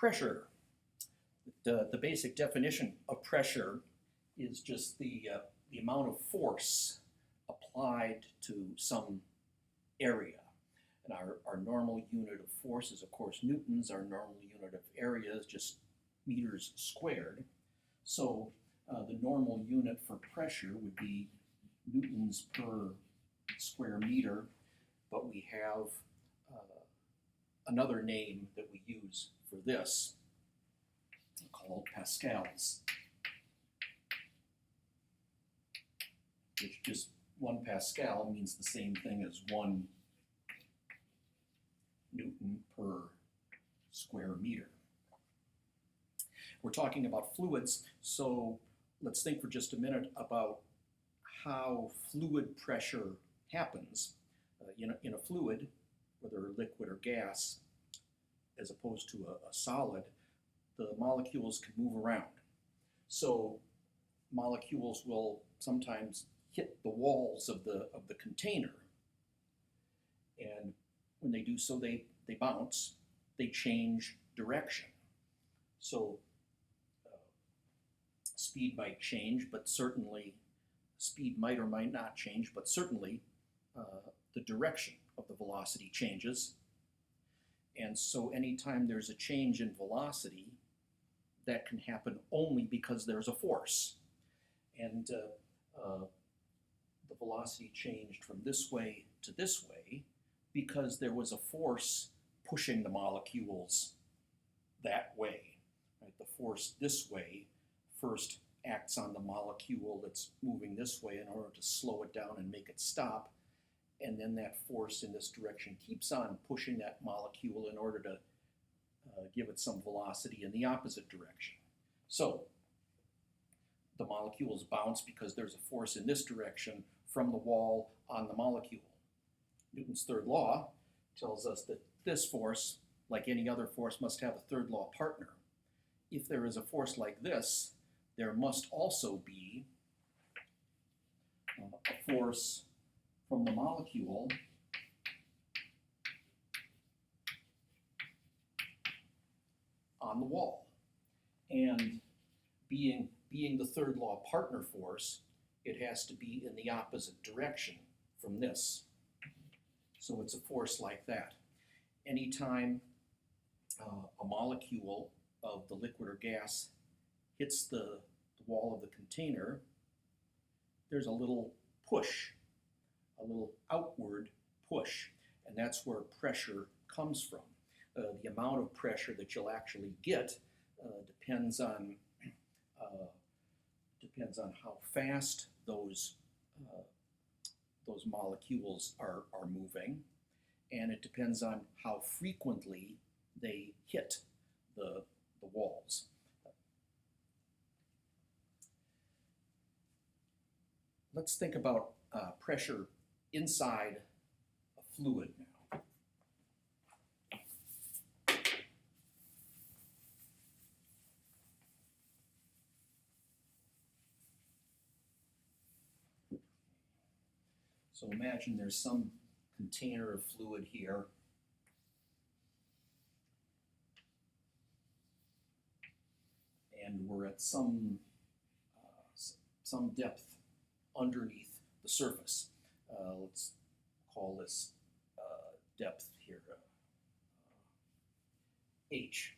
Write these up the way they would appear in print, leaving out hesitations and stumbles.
Pressure. The basic definition of pressure is just the amount of force applied to some area. And our normal unit of force is, of course, newtons. Our normal unit of area is just meters squared. So the normal unit for pressure would be newtons per square meter, but we have another name that we use for this called pascals, which just 1 pascal means the same thing as 1 Newton per square meter. We're talking about fluids, so let's think for just a minute about how fluid pressure happens. In a fluid, whether liquid or gas, as opposed to a solid, the molecules can move around. So molecules will sometimes hit the walls of the container, and when they do so, they bounce, they change direction. So speed might change, but certainly speed might or might not change, but certainly the direction of the velocity changes. And so anytime there's a change in velocity, that can happen only because there's a force. And the velocity changed from this way to this way because there was a force pushing the molecules that way. Right? The force this way first acts on the molecule that's moving this way in order to slow it down and make it stop. And then that force in this direction keeps on pushing that molecule in order to give it some velocity in the opposite direction. So the molecules bounce because there's a force in this direction from the wall on the molecule. Newton's third law tells us that this force, like any other force, must have a third law partner. If there is a force like this, there must also be a force from the molecule on the wall. And being the third law partner force, it has to be in the opposite direction from this. So it's a force like that. Anytime a molecule of the liquid or gas hits the wall of the container, there's a little push, a little outward push, and that's where pressure comes from. The amount of pressure that you'll actually get depends on how fast those molecules are moving, and it depends on how frequently they hit the walls. Let's think about pressure inside a fluid now. So imagine there's some container of fluid here. And we're at some depth underneath the surface. Let's call this depth here H.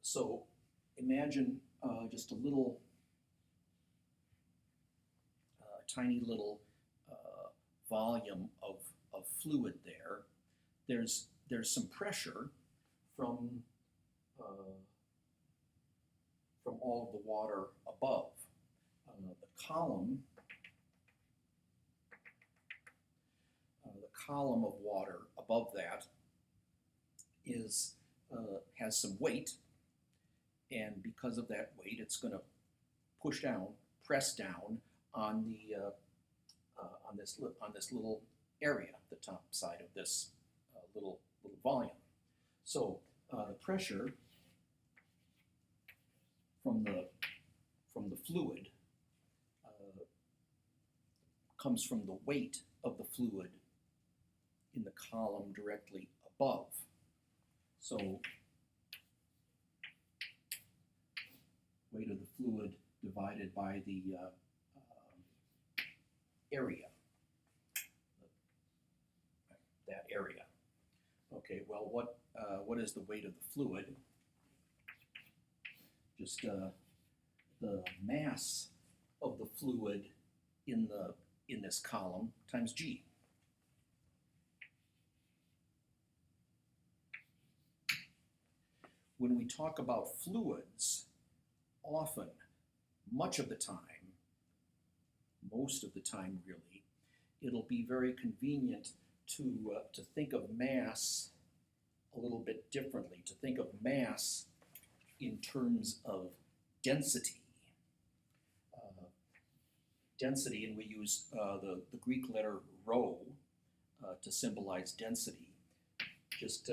So imagine just a little tiny little volume of fluid there. There's some pressure from all of the water above. The column of water above that has some weight, and because of that weight, it's going to push down, press down on this little area, the top side of this little volume. So the pressure from the fluid comes from the weight of the fluid in the column directly above. So weight of the fluid divided by the area, that area. Okay, well, what is the weight of the fluid? Just the mass of the fluid in this column times G. When we talk about fluids, often, much of the time, most of the time really, it'll be very convenient to think of mass a little bit differently, to think of mass in terms of density. Density, and we use the Greek letter rho to symbolize density, just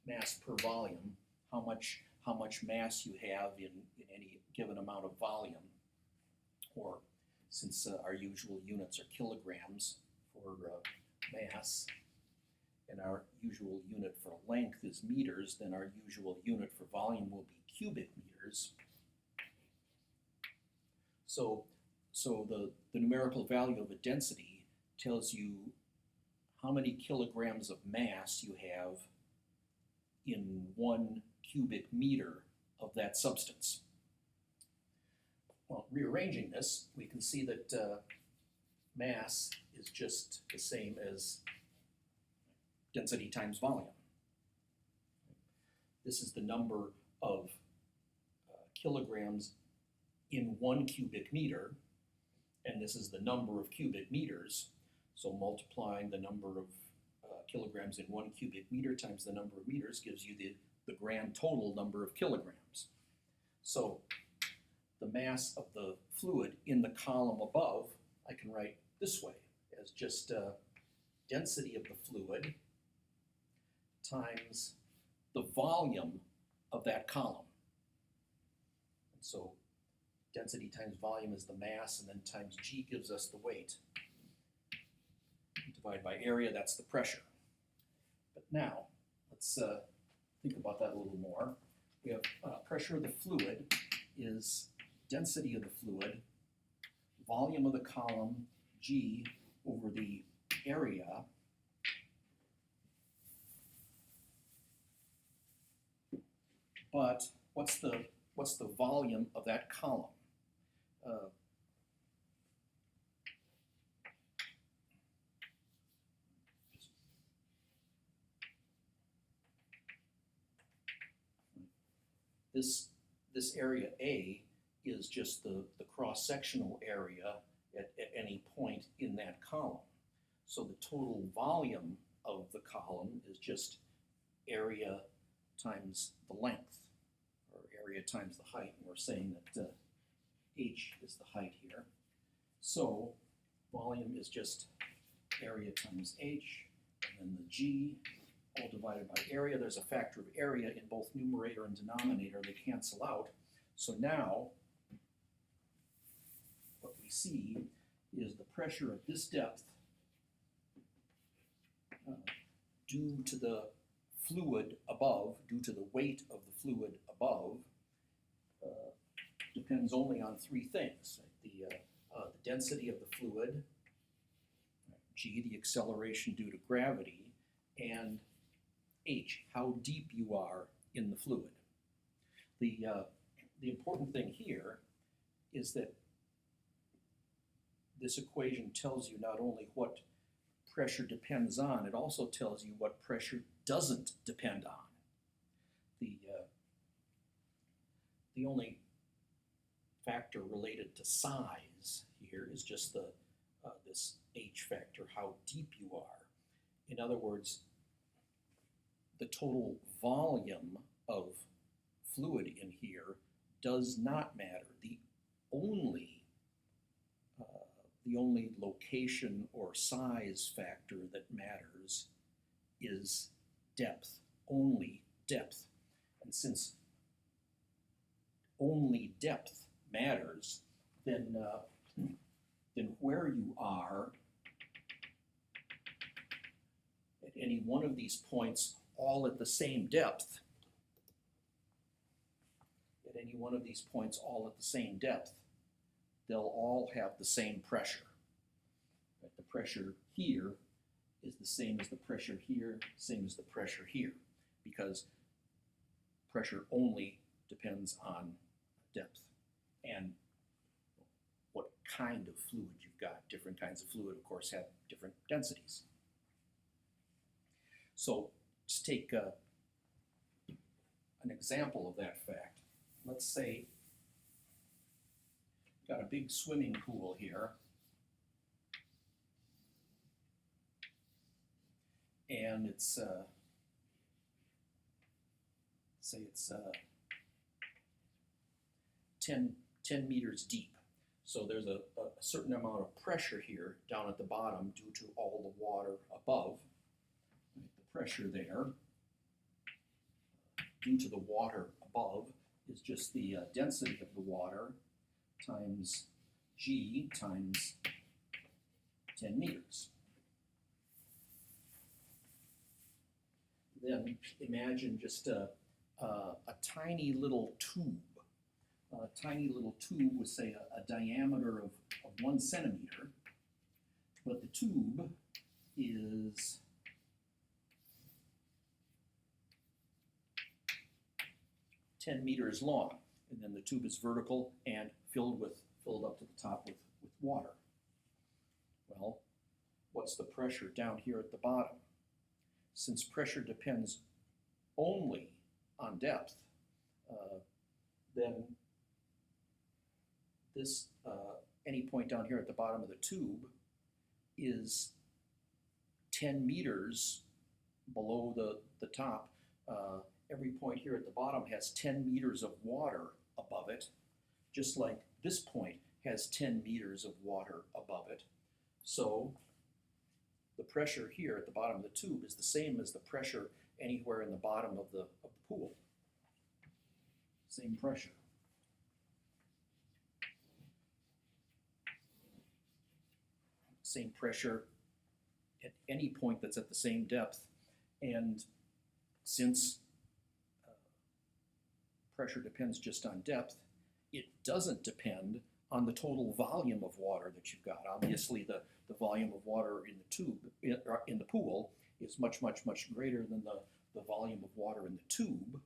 mass per volume, how much mass you have in any given amount of volume, or since our usual units are kilograms for mass, and our usual unit for length is meters, then our usual unit for volume will be cubic meters. So the numerical value of a density tells you how many kilograms of mass you have in 1 cubic meter of that substance. Well, rearranging this, we can see that mass is just the same as density times volume. This is the number of kilograms in 1 cubic meter, and this is the number of cubic meters. So multiplying the number of kilograms in 1 cubic meter times the number of meters gives you the grand total number of kilograms. So the mass of the fluid in the column above, I can write this way as just density of the fluid times the volume of that column. And so density times volume is the mass, and then times G gives us the weight. Divided by area, that's the pressure. But now, let's think about that a little more. We have pressure of the fluid is density of the fluid, volume of the column, G, over the area, but what's the volume of that column? This area A is just the cross-sectional area at any point in that column. So the total volume of the column is just area times the length, or area times the height. And we're saying that H is the height here. So volume is just area times H, and then the G, all divided by area. There's a factor of area in both numerator and denominator. They cancel out. So now what we see is the pressure at this depth due to the fluid above, due to the weight of the fluid above, depends only on 3 things. Right? The density of the fluid, G, the acceleration due to gravity, and H, how deep you are in the fluid. The important thing here is that this equation tells you not only what pressure depends on, it also tells you what pressure doesn't depend on. The only factor related to size here is just this H factor, how deep you are. In other words, the total volume of fluid in here does not matter. The only location or size factor that matters is depth, only depth. And since only depth matters, then where you are at any one of these points all at the same depth, at any one of these points all at the same depth, they'll all have the same pressure. Right? The pressure here is the same as the pressure here, same as the pressure here, because pressure only depends on depth and what kind of fluid you've got. Different kinds of fluid, of course, have different densities. So let's take an example of that fact. Let's say we've got a big swimming pool here, and it's say it's 10 meters deep. So there's a certain amount of pressure here down at the bottom due to all the water above. The pressure there, due to the water above, is just the density of the water times G times 10 meters. Then imagine just a tiny little tube. A tiny little tube with, say, a diameter of 1 centimeter, but the tube is 10 meters long, and then the tube is vertical and filled up to the top with water. Well, what's the pressure down here at the bottom? Since pressure depends only on depth, then this any point down here at the bottom of the tube is 10 meters below the top. Every point here at the bottom has 10 meters of water above it, just like this point has 10 meters of water above it. So the pressure here at the bottom of the tube is the same as the pressure anywhere in the bottom of the pool. Same pressure. Same pressure at any point that's at the same depth. And since pressure depends just on depth, it doesn't depend on the total volume of water that you've got. Obviously, the volume of water in the tube, in the pool, is much, much, much greater than the volume of water in the tube.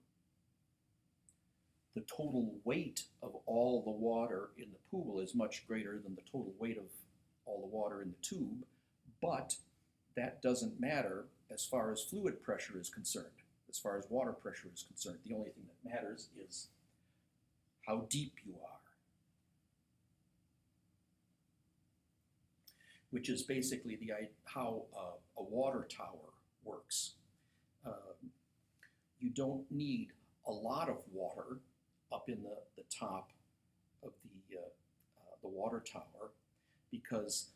The total weight of all the water in the pool is much greater than the total weight of all the water in the tube, but that doesn't matter as far as fluid pressure is concerned. As far as water pressure is concerned, the only thing that matters is how deep you are, which is basically how a water tower works. You don't need a lot of water up in the top of the water tower, because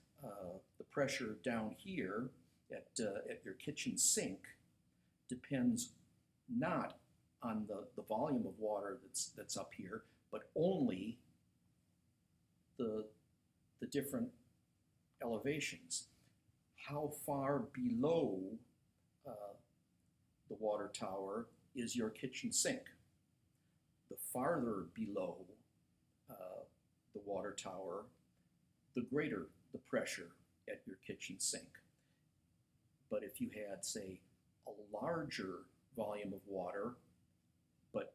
the pressure down here at your kitchen sink depends not on the volume of water that's up here, but only the different elevations. How far below the water tower is your kitchen sink? The farther below the water tower, the greater the pressure at your kitchen sink. But if you had, say, a larger volume of water, but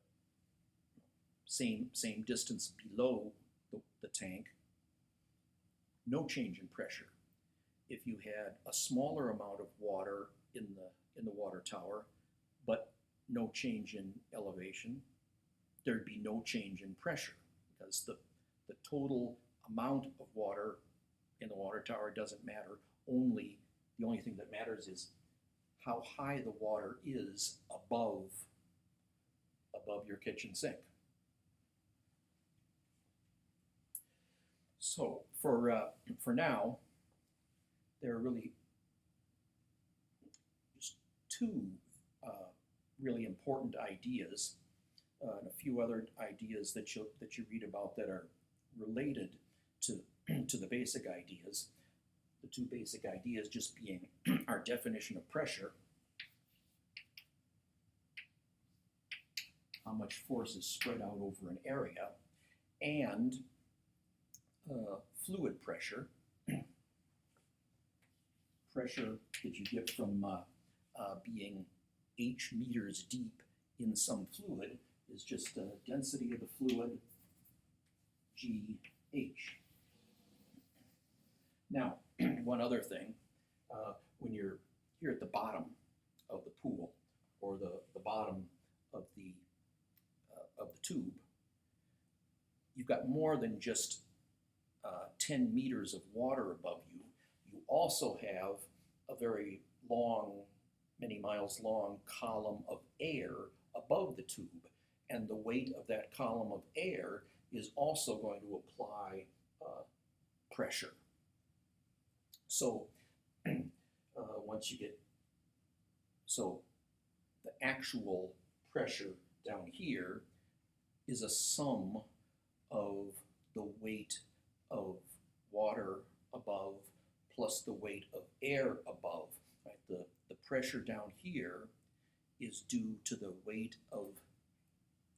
same distance below the tank, no change in pressure. If you had a smaller amount of water in the water tower, but no change in elevation, there'd be no change in pressure, because the total amount of water in the water tower doesn't matter. The only thing that matters is how high the water is above your kitchen sink. So for now, there are really just two really important ideas, and a few other ideas that you read about that are related to the basic ideas. The two basic ideas just being our definition of pressure how much force is spread out over an area, and fluid pressure, pressure that you get from being h meters deep in some fluid is just density of the fluid, GH. Now, one other thing, when you're here at the bottom of the pool, or the bottom of the tube, you've got more than just 10 meters of water above you. You also have a very long, many miles long column of air above the tube, and the weight of that column of air is also going to apply pressure. So once you get, so the actual pressure down here is a sum of the weight of water above plus the weight of air above. Right? The pressure down here is due to the weight of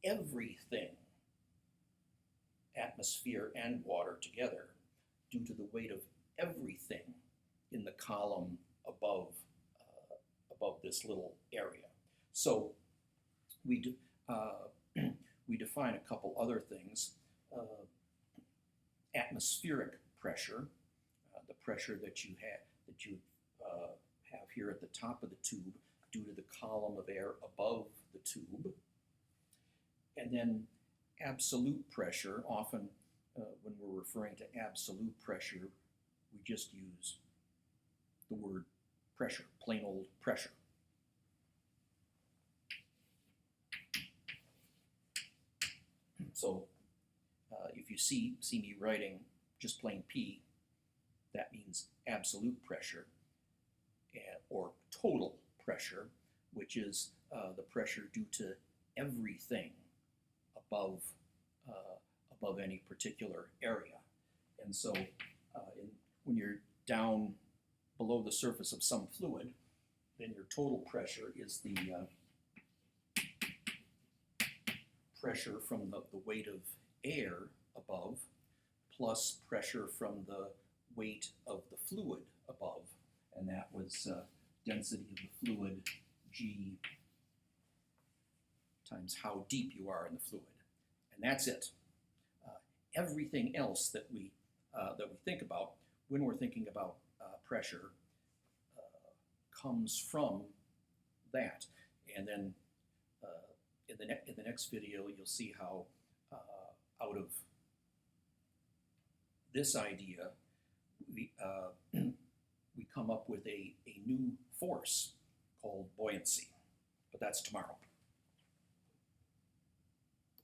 everything, atmosphere and water together, due to the weight of everything in the column above this little area. So we define a couple other things. Atmospheric pressure, the pressure that you have here at the top of the tube due to the column of air above the tube. And then absolute pressure, often when we're referring to absolute pressure, we just use the word pressure, plain old pressure. So if you see me writing just plain P, that means absolute pressure, or total pressure, which is the pressure due to everything above any particular area. And so when you're down below the surface of some fluid, then your total pressure is the pressure from the weight of air above plus pressure from the weight of the fluid above. And that was density of the fluid, G, times how deep you are in the fluid. And that's it. Everything else that we think about when we're thinking about pressure comes from that. And then in the next video, you'll see how out of this idea, we come up with a new force called buoyancy. But that's tomorrow.